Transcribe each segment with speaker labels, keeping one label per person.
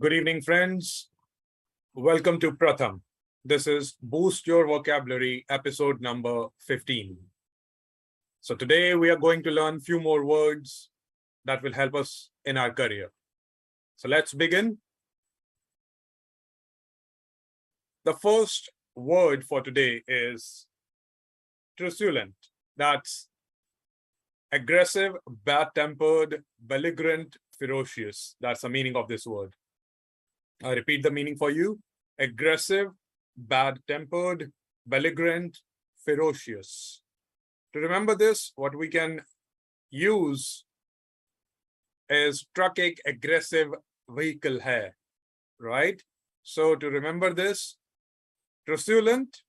Speaker 1: Good evening, friends. Welcome to Pratham. This is Boost Your Vocabulary, episode number 15. So today we are going to learn a few more words that will help us in our career. So let's begin. The first word for today is truculent. That's aggressive, bad-tempered, belligerent, ferocious. That's the meaning of this word. I repeat the meaning for you. Aggressive, bad-tempered, belligerent, ferocious. To remember this, what we can use is truck एक aggressive vehicle hai, right? So to remember this, truculent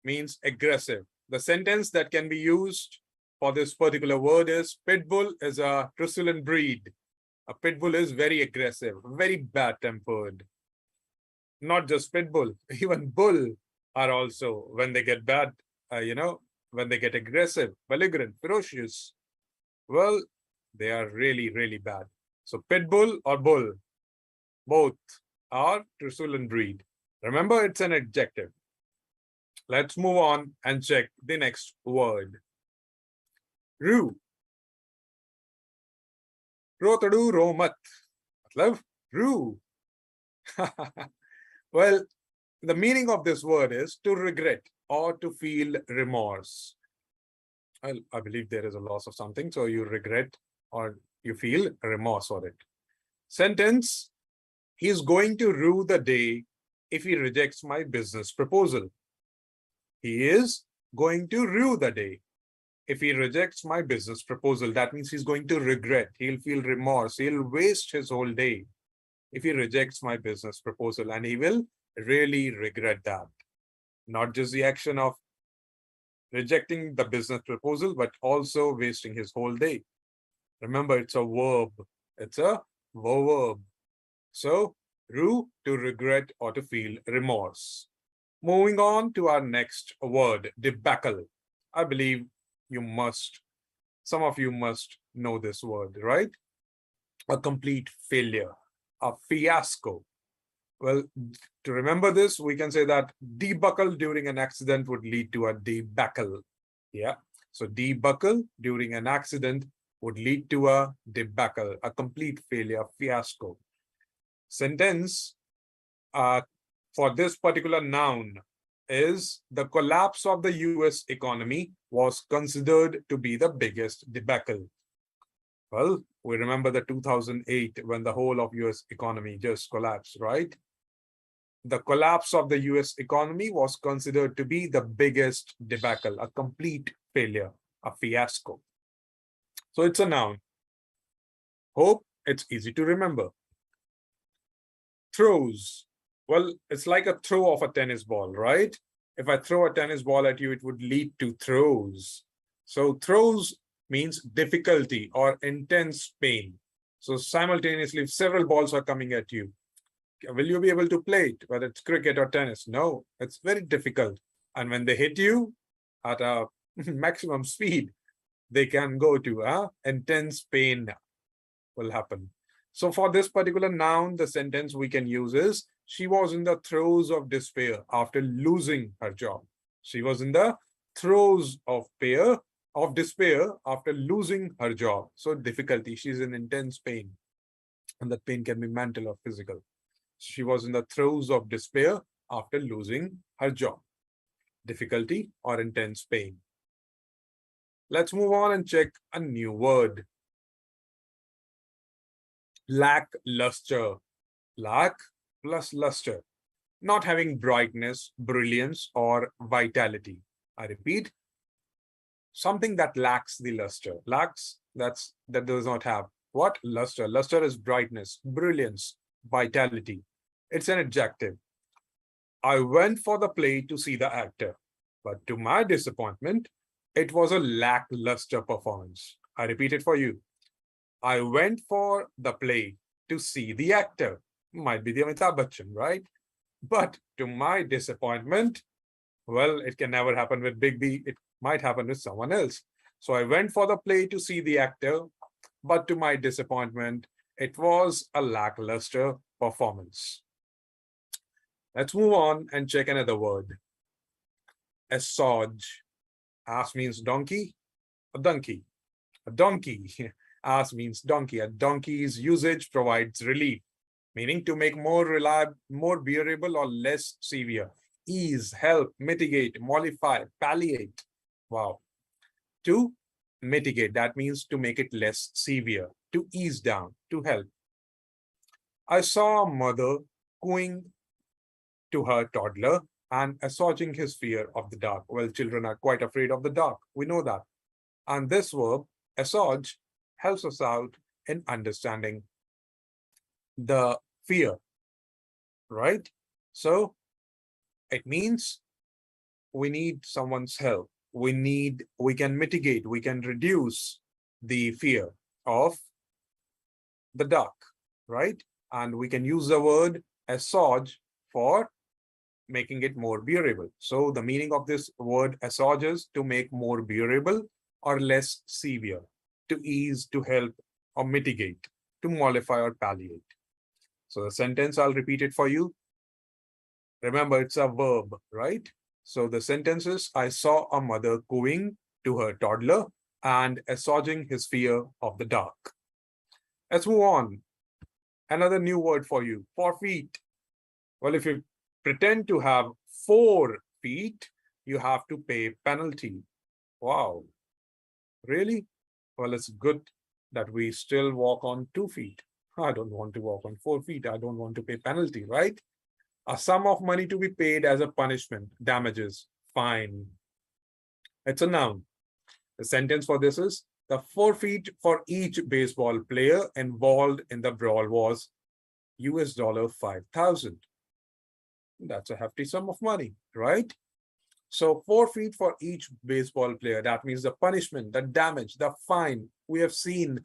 Speaker 1: means aggressive. The sentence that can be used for this particular word is pitbull is a truculent breed. A pitbull is very aggressive, very bad-tempered. Not just pitbull, even bull are also, when they get bad, when they get aggressive, belligerent, ferocious, well, they are really, really bad. So pitbull or bull, both are truculent breed. Remember, it's an adjective. Let's move on and check the next word. Rue. Rotadu romat. Matlab, rue. Well, the meaning of this word is to regret or to feel remorse. I believe there is a loss of something, so you regret or you feel remorse for it. Sentence, he's going to rue the day if he rejects my business proposal. He is going to rue the day if he rejects my business proposal. That means he's going to regret. He'll feel remorse. He'll waste his whole day if he rejects my business proposal, and he will really regret that. Not just the action of rejecting the business proposal, but also wasting his whole day. Remember, it's a verb. It's a verb. So, rue, to regret or to feel remorse. Moving on to our next word, debacle. I believe some of you must know this word, right? A complete failure, a fiasco. Well, to remember this, we can say that debacle during an accident would lead to a debacle. Yeah. So debacle during an accident would lead to a debacle, a complete failure, fiasco. Sentence for this particular noun is the collapse of the US economy was considered to be the biggest debacle. Well, we remember the 2008 when the whole of US economy just collapsed, right? The collapse of the US economy was considered to be the biggest debacle, a complete failure, a fiasco. So it's a noun. Hope it's easy to remember. Throws. Well, it's like a throw of a tennis ball, right? If I throw a tennis ball at you, it would lead to throws. So throws means difficulty or intense pain. So simultaneously, if several balls are coming at you, will you be able to play it, whether it's cricket or tennis? No, it's very difficult. And when they hit you at a maximum speed, they can go to intense pain will happen. So for this particular noun, the sentence we can use is, she was in the throes of despair after losing her job. She was in the throes of despair after losing her job. So difficulty, she's in intense pain. And that pain can be mental or physical. She was in the throes of despair after losing her job. Difficulty or intense pain. Let's move on and check a new word. Lackluster. Lack plus luster. Not having brightness, brilliance, or vitality. I repeat, something that lacks the luster. Lacks, that does not have. What? Luster. Luster is brightness, brilliance, vitality. It's an adjective. I went for the play to see the actor, but to my disappointment, it was a lackluster performance. I repeat it for you. I went for the play to see the actor. Might be the Amitabh Bachchan, right? But to my disappointment, well, it can never happen with Big B. It might happen with someone else. So I went for the play to see the actor, but to my disappointment, it was a lackluster performance. Let's move on and check another word. Assort. As means donkey, a donkey. A donkey. As means donkey. A donkey's usage provides relief, meaning to make more reliable, more bearable, or less severe. Ease, help, mitigate, mollify, palliate. Wow. To mitigate, that means to make it less severe, to ease down, to help. I saw a mother cooing to her toddler and assuaging his fear of the dark. Well, children are quite afraid of the dark. We know that. And this verb, assuage, helps us out in understanding the fear, right? So it means we need someone's help. We can mitigate, we can reduce the fear of the dark, right? And we can use the word assuage for making it more bearable. So the meaning of this word assuage is to make more bearable or less severe, to ease, to help, or mitigate, to mollify or palliate. So the sentence, I'll repeat it for you. Remember, it's a verb, right? So the sentence is, I saw a mother cooing to her toddler and assuaging his fear of the dark. Let's move on. Another new word for you, forfeit. Well, if you pretend to have 4 feet, you have to pay penalty. Wow. Really? Well, it's good that we still walk on 2 feet. I don't want to walk on 4 feet. I don't want to pay penalty, right? A sum of money to be paid as a punishment, damages, fine. It's a noun. The sentence for this is, the forfeit for each baseball player involved in the brawl was $5,000. That's a hefty sum of money, right? So forfeit for each baseball player, that means the punishment, the damage, the fine. We have seen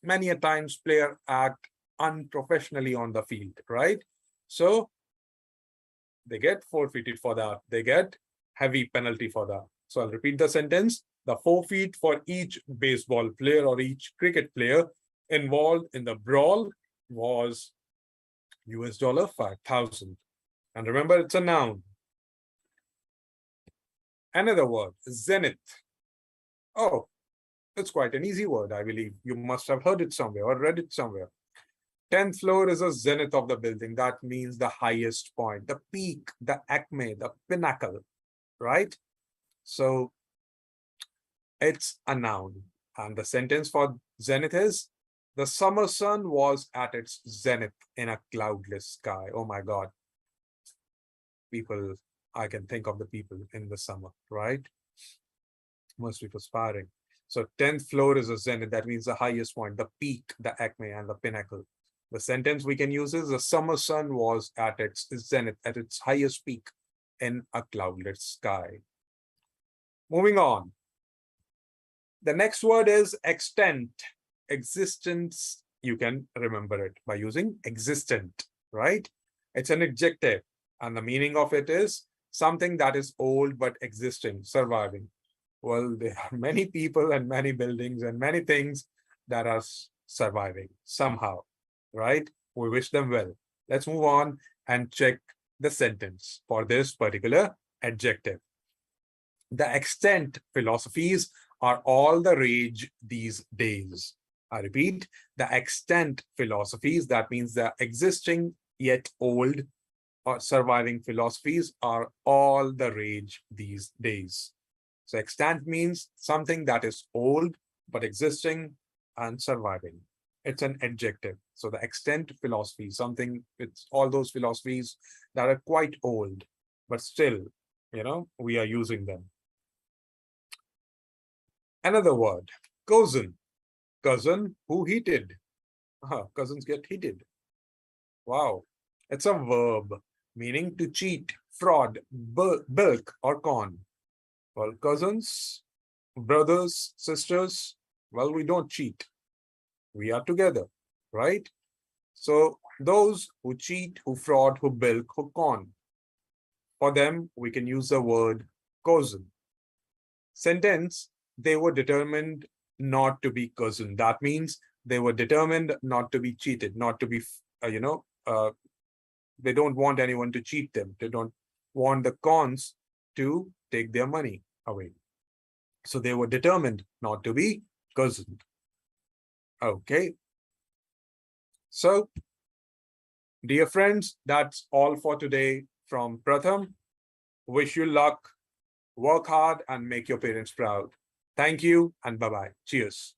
Speaker 1: many a times player act unprofessionally on the field, right? So they get forfeited for that. They get heavy penalty for that. So I'll repeat the sentence. The forfeit for each baseball player or each cricket player involved in the brawl was $5,000. And remember, it's a noun. Another word, zenith. Oh, it's quite an easy word, I believe. You must have heard it somewhere or read it somewhere. 10th floor is a zenith of the building. That means the highest point, the peak, the acme, the pinnacle, right? So it's a noun. And the sentence for zenith is, the summer sun was at its zenith in a cloudless sky. Oh my God. People, I can think of the people in the summer, right? Must be perspiring. So 10th floor is a zenith. That means the highest point, the peak, the acme, and the pinnacle. The sentence we can use is, the summer sun was at its zenith, at its highest peak in a cloudless sky. Moving on. The next word is extent. Existence, you can remember it by using existent, right? It's an adjective, and the meaning of it is something that is old but existing, surviving. Well, there are many people and many buildings and many things that are surviving somehow, right? We wish them well. Let's move on and check the sentence for this particular adjective. The extent philosophies are all the rage these days. I repeat, the extent philosophies, that means the existing yet old or surviving philosophies, are all the rage these days. So extant means something that is old, but existing and surviving. It's an adjective. So the extent philosophy, something, it's all those philosophies that are quite old, but still, we are using them. Another word, cousin. Cousin who heated. Cousins get heated. Wow. It's a verb meaning to cheat, fraud, bilk, or con. Well, cousins, brothers, sisters, well, we don't cheat. We are together, right? So those who cheat, who fraud, who bilk, who con, for them, we can use the word cousin. Sentence, they were determined not to be cousin. That means they were determined not to be cheated, not to be, they don't want anyone to cheat them. They don't want the cons to take their money away. So they were determined not to be cozened. Okay. So, dear friends, that's all for today from Pratham. Wish you luck, work hard, and make your parents proud. Thank you, and bye-bye. Cheers.